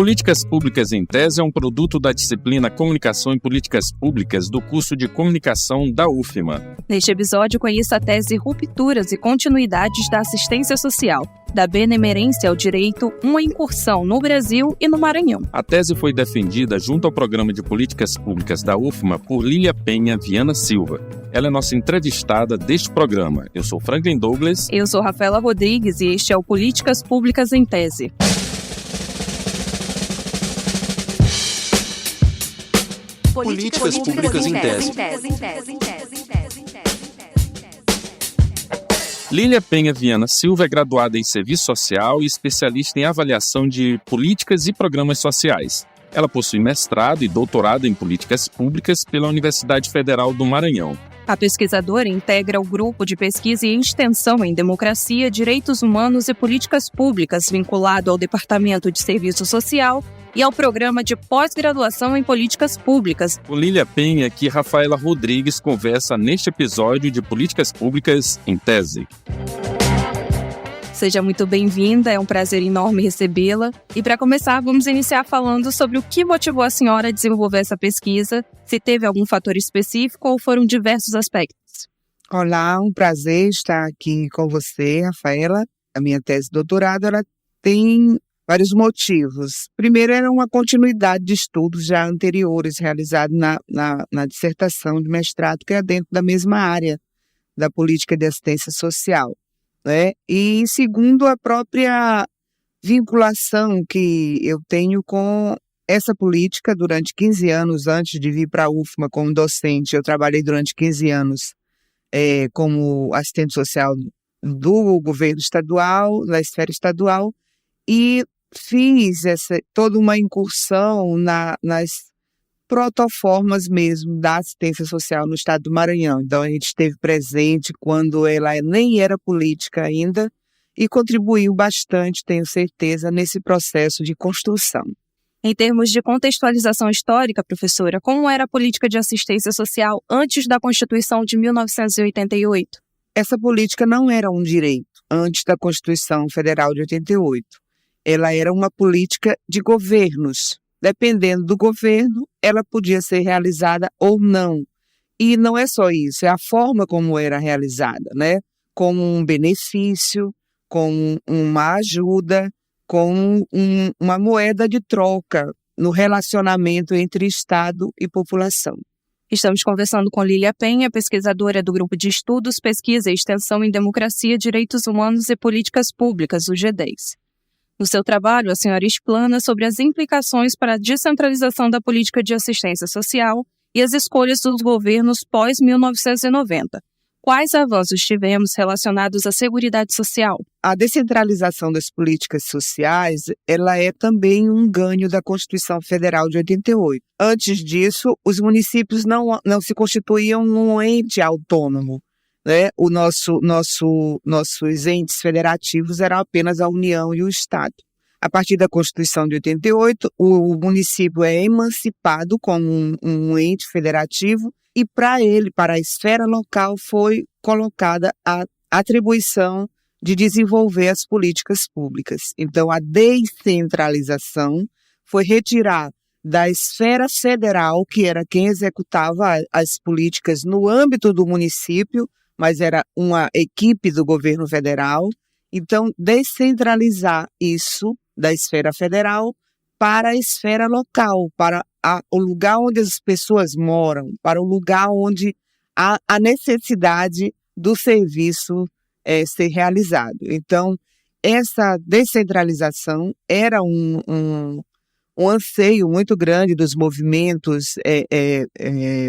Políticas Públicas em Tese é um produto da disciplina Comunicação e Políticas Públicas do curso de Comunicação da UFMA. Neste episódio, conheça a tese Rupturas e Continuidades da Assistência Social, da Benemerência ao Direito, uma incursão no Brasil e no Maranhão. A tese foi defendida junto ao Programa de Políticas Públicas da UFMA por Lília Penha Viana Silva. Ela é nossa entrevistada deste programa. Eu sou Franklin Douglas. Eu sou Rafaela Rodrigues e este é o Políticas Públicas em Tese. Políticas Públicas em Tese. Lília Penha Viana Silva é graduada em Serviço Social e especialista em avaliação de políticas e programas sociais. Ela possui mestrado e doutorado em Políticas Públicas pela Universidade Federal do Maranhão. A pesquisadora integra o Grupo de Pesquisa e Extensão em Democracia, Direitos Humanos e Políticas Públicas, vinculado ao Departamento de Serviço Social e ao Programa de Pós-Graduação em Políticas Públicas. Com Lília Penha, que Rafaela Rodrigues conversa neste episódio de Políticas Públicas em Tese. Seja muito bem-vinda, é um prazer enorme recebê-la. E para começar, vamos iniciar falando sobre o que motivou a senhora a desenvolver essa pesquisa, se teve algum fator específico ou foram diversos aspectos. Olá, um prazer estar aqui com você, Rafaela. A minha tese de doutorado ela tem vários motivos. Primeiro, era uma continuidade de estudos já anteriores realizados na dissertação de mestrado, que é dentro da mesma área da política de assistência social, né? E segundo, a própria vinculação que eu tenho com essa política durante 15 anos, antes de vir para a UFMA como docente. Eu trabalhei durante 15 anos como assistente social do governo estadual, na esfera estadual, e fiz toda uma incursão nas protoformas mesmo da assistência social no estado do Maranhão. Então a gente esteve presente quando ela nem era política ainda e contribuiu bastante, tenho certeza, nesse processo de construção. Em termos de contextualização histórica, professora, como era a política de assistência social antes da Constituição de 1988? Essa política não era um direito antes da Constituição Federal de 88. Ela era uma política de governos. Dependendo do governo, ela podia ser realizada ou não. E não é só isso, é a forma como era realizada, né? Como um benefício, com uma ajuda, com uma moeda de troca no relacionamento entre Estado e população. Estamos conversando com Lília Penha, pesquisadora do Grupo de Estudos, Pesquisa e Extensão em Democracia, Direitos Humanos e Políticas Públicas, o G10. No seu trabalho, a senhora explana sobre as implicações para a descentralização da política de assistência social e as escolhas dos governos pós-1990. Quais avanços tivemos relacionados à Seguridade Social? A descentralização das políticas sociais, ela é também um ganho da Constituição Federal de 88. Antes disso, os municípios não se constituíam num ente autônomo, né? Nossos entes federativos eram apenas a União e o Estado. A partir da Constituição de 88, o município é emancipado como um ente federativo e para a esfera local, foi colocada a atribuição de desenvolver as políticas públicas. Então, a descentralização foi retirar da esfera federal, que era quem executava as políticas no âmbito do município, mas era uma equipe do governo federal. Então, descentralizar isso da esfera federal para a esfera local, para o lugar onde as pessoas moram, para o lugar onde há a necessidade do serviço ser realizado. Então, essa descentralização era um anseio muito grande dos movimentos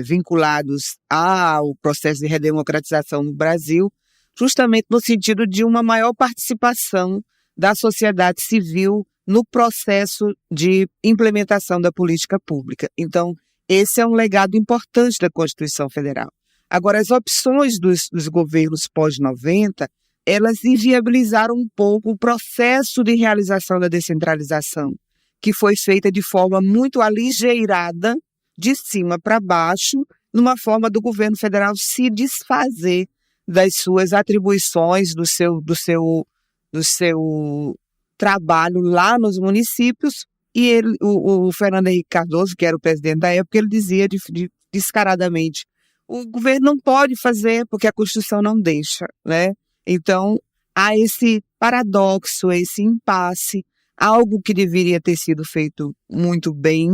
vinculados ao processo de redemocratização no Brasil, justamente no sentido de uma maior participação da sociedade civil no processo de implementação da política pública. Então, esse é um legado importante da Constituição Federal. Agora, as opções dos governos pós-90, elas inviabilizaram um pouco o processo de realização da descentralização, que foi feita de forma muito aligeirada, de cima para baixo, numa forma do governo federal se desfazer das suas atribuições, do seu trabalho lá nos municípios, E o Fernando Henrique Cardoso, que era o presidente da época, ele dizia descaradamente: o governo não pode fazer porque a Constituição não deixa, né? Então, há esse paradoxo, esse impasse, algo que deveria ter sido feito muito bem,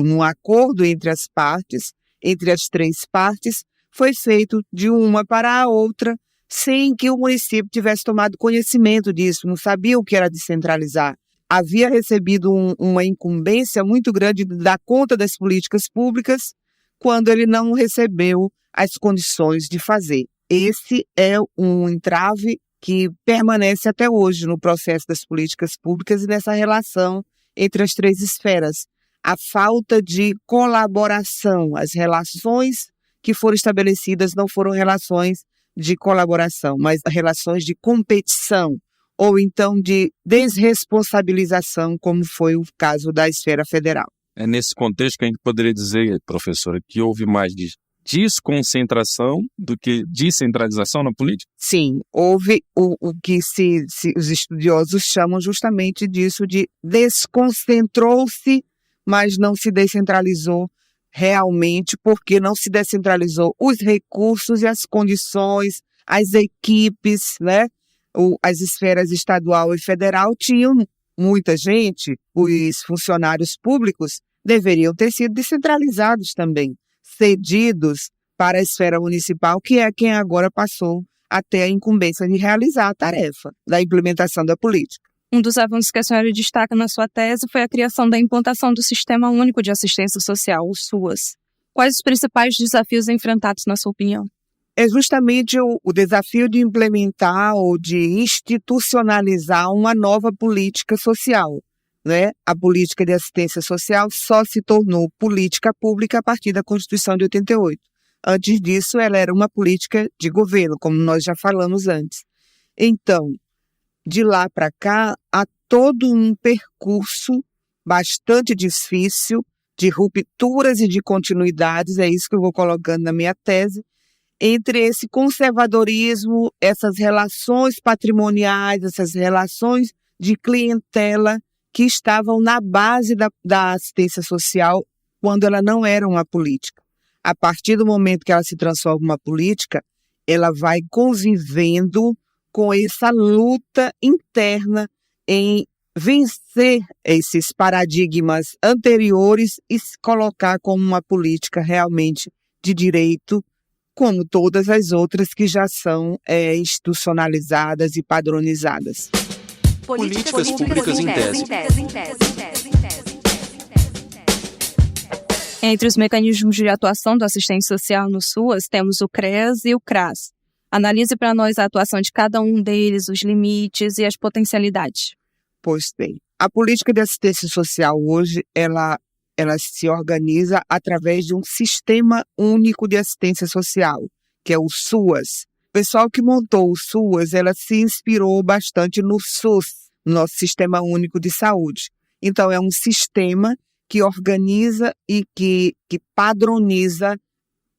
num acordo entre as partes, entre as três partes, foi feito de uma para a outra, sem que o município tivesse tomado conhecimento disso, não sabia o que era descentralizar. Havia recebido uma incumbência muito grande de dar conta das políticas públicas, quando ele não recebeu as condições de fazer. Esse é um entrave que permanece até hoje no processo das políticas públicas e nessa relação entre as três esferas. A falta de colaboração, as relações que foram estabelecidas não foram relações de colaboração, mas relações de competição, ou então de desresponsabilização, como foi o caso da esfera federal. É nesse contexto que a gente poderia dizer, professora, que houve mais de desconcentração do que descentralização na política? Sim, houve o que os estudiosos chamam justamente disso de desconcentrou-se, mas não se descentralizou realmente, porque não se descentralizou os recursos e as condições, as equipes, né? As esferas estadual e federal tinham muita gente, os funcionários públicos deveriam ter sido descentralizados também, cedidos para a esfera municipal, que é quem agora passou a ter a incumbência de realizar a tarefa da implementação da política. Um dos avanços que a senhora destaca na sua tese foi a criação da implantação do Sistema Único de Assistência Social, o SUAS. Quais os principais desafios enfrentados, na sua opinião? É justamente o desafio de implementar ou de institucionalizar uma nova política social, né? A política de assistência social só se tornou política pública a partir da Constituição de 88. Antes disso, ela era uma política de governo, como nós já falamos antes. Então, de lá para cá, há todo um percurso bastante difícil de rupturas e de continuidades, é isso que eu vou colocando na minha tese, entre esse conservadorismo, essas relações patrimoniais, essas relações de clientela que estavam na base da assistência social quando ela não era uma política. A partir do momento que ela se transforma em uma política, ela vai convivendo com essa luta interna em vencer esses paradigmas anteriores e se colocar como uma política realmente de direito, como todas as outras que já são institucionalizadas e padronizadas. Políticas públicas em tese. Entre os mecanismos de atuação do assistente social no SUAS, temos o CREAS e o CRAS. Analise para nós a atuação de cada um deles, os limites e as potencialidades. Pois bem, a política de assistência social hoje, ela se organiza através de um sistema único de assistência social, que é o SUAS. O pessoal que montou o SUAS, ela se inspirou bastante no SUS, nosso Sistema Único de Saúde. Então, é um sistema que organiza e que padroniza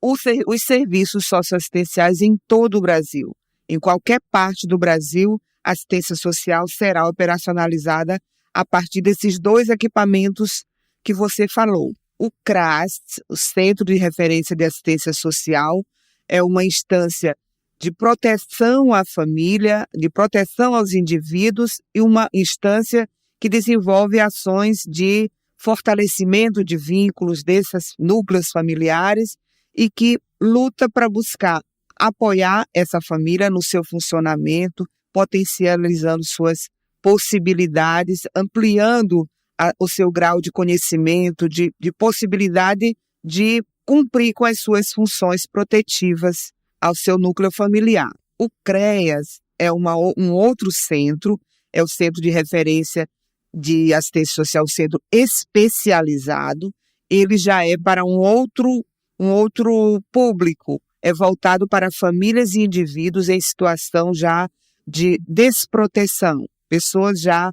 os serviços socioassistenciais em todo o Brasil. Em qualquer parte do Brasil, a assistência social será operacionalizada a partir desses dois equipamentos que você falou. O CRAS, o Centro de Referência de Assistência Social, é uma instância de proteção à família, de proteção aos indivíduos e uma instância que desenvolve ações de fortalecimento de vínculos desses núcleos familiares e que luta para buscar apoiar essa família no seu funcionamento, potencializando suas possibilidades, ampliando o seu grau de conhecimento, de possibilidade de cumprir com as suas funções protetivas ao seu núcleo familiar. O CREAS é um outro centro, é o Centro de Referência de Assistência Social, centro especializado. Ele já é para um outro público, é voltado para famílias e indivíduos em situação já de desproteção, pessoas já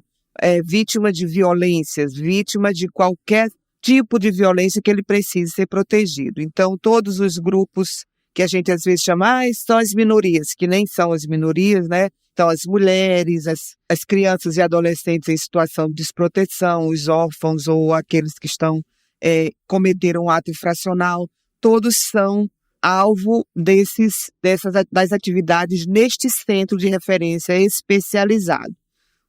vítimas de violências, vítimas de qualquer tipo de violência que ele precise ser protegido. Então, todos os grupos que a gente às vezes chama, são as minorias, que nem são as minorias, né? Então, as mulheres, as crianças e adolescentes em situação de desproteção, os órfãos ou aqueles que cometeram um ato infracional, todos são alvo das atividades neste centro de referência especializado.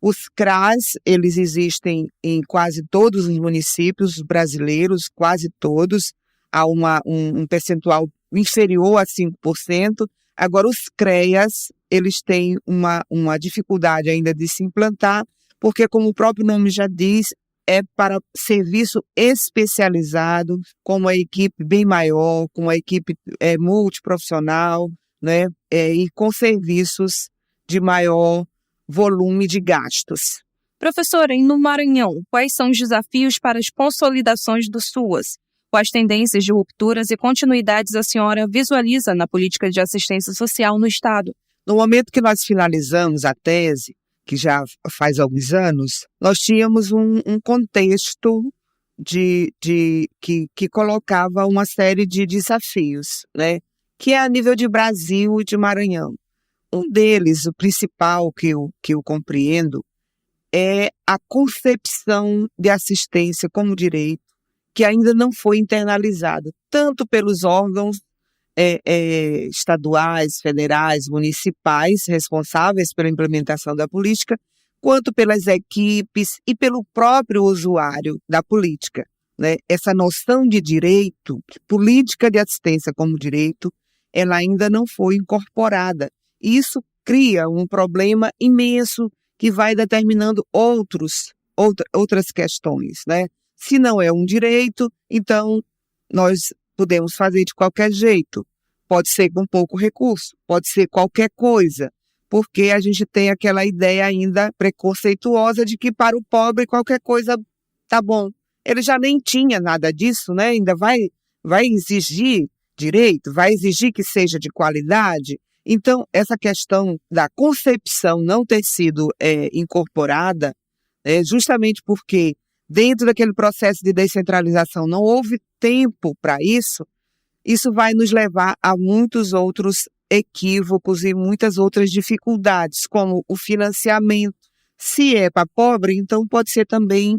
Os CRAs, eles existem em quase todos os municípios brasileiros, quase todos, há um percentual inferior a 5%. Agora, os CREAs, eles têm uma dificuldade ainda de se implantar, porque, como o próprio nome já diz, é para serviço especializado, com uma equipe bem maior, com uma equipe multiprofissional, né? E com serviços de maior volume de gastos. Professora, e no Maranhão, quais são os desafios para as consolidações do SUAS? Quais tendências de rupturas e continuidades a senhora visualiza na política de assistência social no Estado? No momento que nós finalizamos a tese, que já faz alguns anos, nós tínhamos um contexto que colocava uma série de desafios, né? Que é a nível de Brasil e de Maranhão. Um deles, o principal que eu compreendo, é a concepção de assistência como direito, que ainda não foi internalizada, tanto pelos órgãos estaduais, federais, municipais, responsáveis pela implementação da política, quanto pelas equipes e pelo próprio usuário da política, né? Essa noção de direito, de política de assistência como direito, ela ainda não foi incorporada. Isso cria um problema imenso que vai determinando outras questões, né? Se não é um direito, então nós podemos fazer de qualquer jeito. Pode ser com pouco recurso, pode ser qualquer coisa, porque a gente tem aquela ideia ainda preconceituosa de que para o pobre qualquer coisa tá bom. Ele já nem tinha nada disso, né? Ainda vai exigir direito, vai exigir que seja de qualidade. Então, essa questão da concepção não ter sido incorporada, justamente porque dentro daquele processo de descentralização não houve tempo para isso, isso vai nos levar a muitos outros equívocos e muitas outras dificuldades, como o financiamento. Se é para pobre, então pode ser também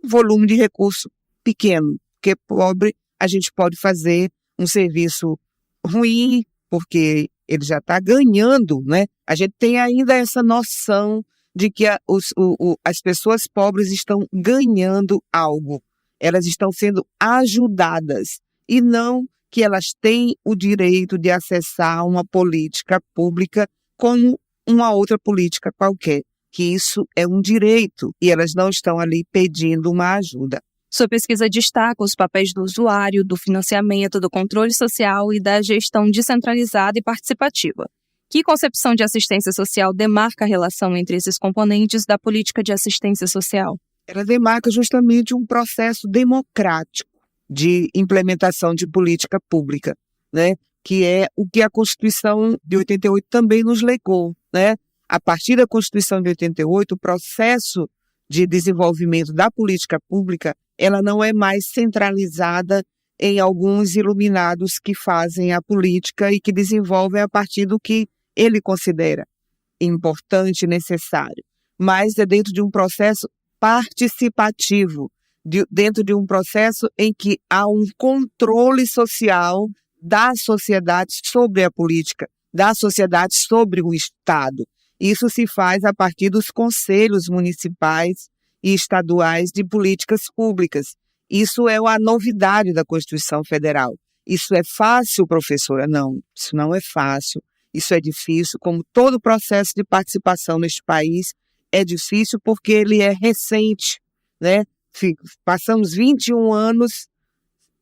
volume de recurso pequeno, porque pobre a gente pode fazer um serviço ruim, porque ele já está ganhando, né? A gente tem ainda essa noção de que as pessoas pobres estão ganhando algo, elas estão sendo ajudadas e não que elas têm o direito de acessar uma política pública como uma outra política qualquer, que isso é um direito e elas não estão ali pedindo uma ajuda. Sua pesquisa destaca os papéis do usuário, do financiamento, do controle social e da gestão descentralizada e participativa. Que concepção de assistência social demarca a relação entre esses componentes da política de assistência social? Ela demarca justamente um processo democrático de implementação de política pública, né? Que é o que a Constituição de 88 também nos legou, né? A partir da Constituição de 88, o processo de desenvolvimento da política pública, ela não é mais centralizada em alguns iluminados que fazem a política e que desenvolvem a partir do que ele considera importante e necessário, mas é dentro de um processo participativo, dentro de um processo em que há um controle social da sociedade sobre a política, da sociedade sobre o Estado. Isso se faz a partir dos conselhos municipais e estaduais de políticas públicas. Isso é a novidade da Constituição Federal. Isso é fácil, professora? Não, isso não é fácil. Isso é difícil, como todo processo de participação neste país é difícil porque ele é recente, né? Passamos 21 anos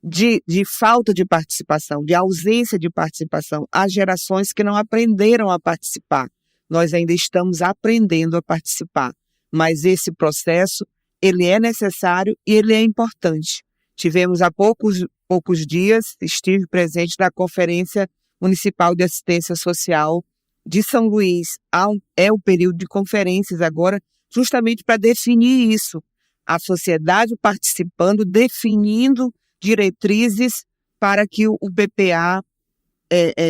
de falta de participação, de ausência de participação. Há gerações que não aprenderam a participar. Nós ainda estamos aprendendo a participar, mas esse processo, ele é necessário e ele é importante. Tivemos há poucos dias, estive presente na Conferência Municipal de Assistência Social de São Luís. É o período de conferências agora, justamente para definir isso. A sociedade participando, definindo diretrizes para que o BPA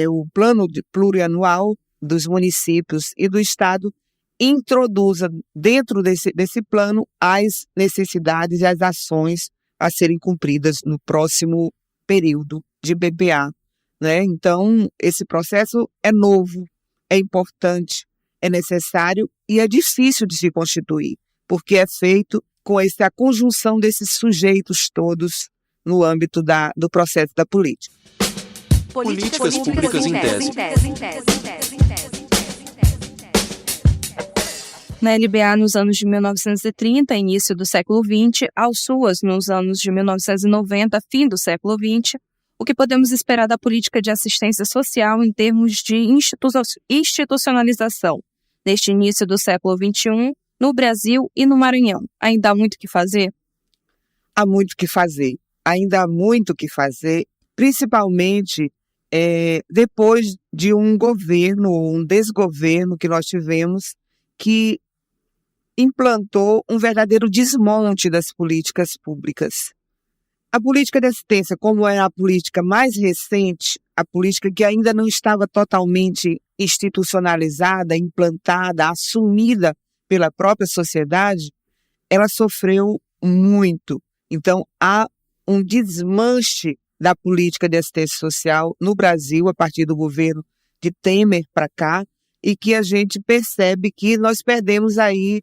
o plano plurianual dos municípios e do Estado introduza dentro desse plano as necessidades e as ações a serem cumpridas no próximo período de BPA, né? Então, esse processo é novo, é importante, é necessário e é difícil de se constituir, porque é feito com a conjunção desses sujeitos todos no âmbito do processo da política. Políticas públicas em tese. Na LBA nos anos de 1930, início do século XX, ao SUAS nos anos de 1990, fim do século XX, o que podemos esperar da política de assistência social em termos de institucionalização, neste início do século XXI, no Brasil e no Maranhão? Ainda há muito o que fazer? Há muito o que fazer. Ainda há muito o que fazer, principalmente depois de um governo, um desgoverno que nós tivemos, que implantou um verdadeiro desmonte das políticas públicas. A política de assistência, como é a política mais recente, a política que ainda não estava totalmente institucionalizada, implantada, assumida pela própria sociedade, ela sofreu muito. Então, há um desmanche da política de assistência social no Brasil, a partir do governo de Temer para cá, e que a gente percebe que nós perdemos aí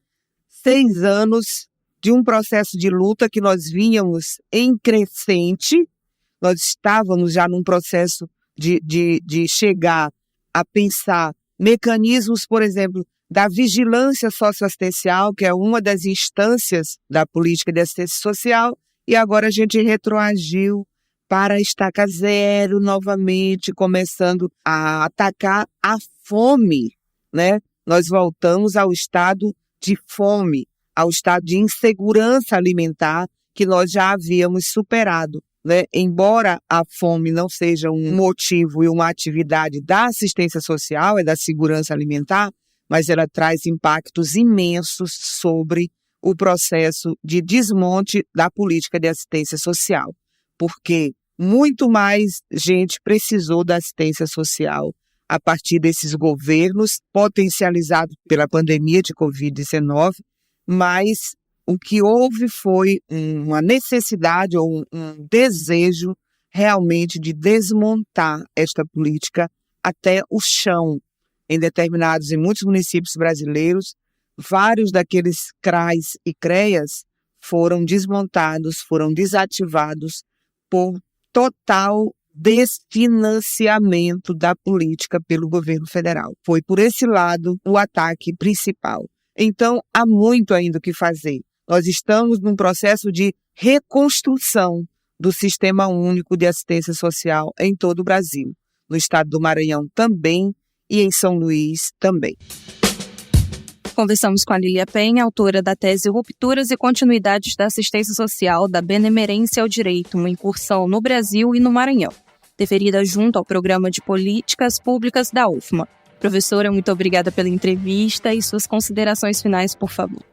6 anos de um processo de luta que nós vínhamos em crescente. Nós estávamos já num processo de chegar a pensar mecanismos, por exemplo, da vigilância socioassistencial, que é uma das instâncias da política de assistência social, e agora a gente retroagiu para a estaca zero novamente, começando a atacar a fome, né? Nós voltamos ao estado de fome, ao estado de insegurança alimentar que nós já havíamos superado, né? Embora a fome não seja um motivo e uma atividade da assistência social, é da segurança alimentar, mas ela traz impactos imensos sobre o processo de desmonte da política de assistência social, porque muito mais gente precisou da assistência social a partir desses governos potencializados pela pandemia de Covid-19, mas o que houve foi uma necessidade ou um desejo realmente de desmontar esta política até o chão. Em muitos municípios brasileiros, vários daqueles CRAs e CREAs foram desmontados, foram desativados por total desfinanciamento da política pelo governo federal. Foi por esse lado o ataque principal. Então, há muito ainda o que fazer. Nós estamos num processo de reconstrução do Sistema Único de Assistência Social em todo o Brasil. No estado do Maranhão também e em São Luís também. Conversamos com a Lília Penha, autora da tese Rupturas e Continuidades da Assistência Social da Benemerência ao Direito, uma incursão no Brasil e no Maranhão, deferida junto ao Programa de Políticas Públicas da UFMA. Professora, muito obrigada pela entrevista e suas considerações finais, por favor.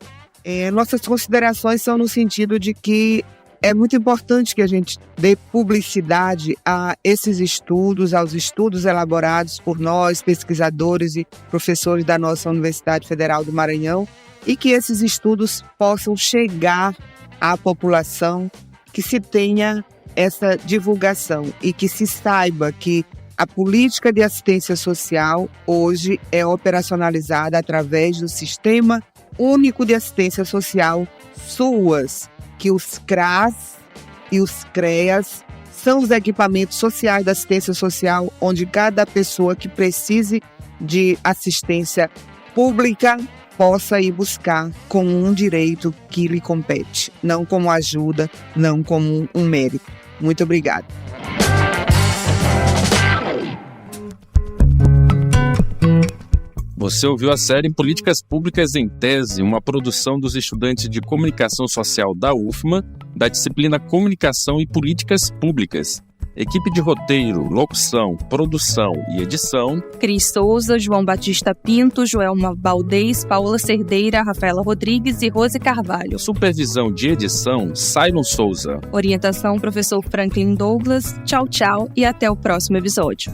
Nossas considerações são no sentido de que é muito importante que a gente dê publicidade a esses estudos, aos estudos elaborados por nós, pesquisadores e professores da nossa Universidade Federal do Maranhão, e que esses estudos possam chegar à população, que se tenha essa divulgação e que se saiba que a política de assistência social hoje é operacionalizada através do Sistema Único de Assistência Social, SUAS, que os CRAs e os CREAs são os equipamentos sociais da assistência social, onde cada pessoa que precise de assistência pública possa ir buscar como um direito que lhe compete, não como ajuda, não como um mérito. Muito obrigada. Você ouviu a série Políticas Públicas em Tese, uma produção dos estudantes de Comunicação Social da UFMA, da disciplina Comunicação e Políticas Públicas. Equipe de roteiro, locução, produção e edição: Cris Souza, João Batista Pinto, Joelma Baldez, Paula Cerdeira, Rafaela Rodrigues e Rose Carvalho. Supervisão de edição: Sailon Souza. Orientação: professor Franklin Douglas. Tchau, tchau e até o próximo episódio.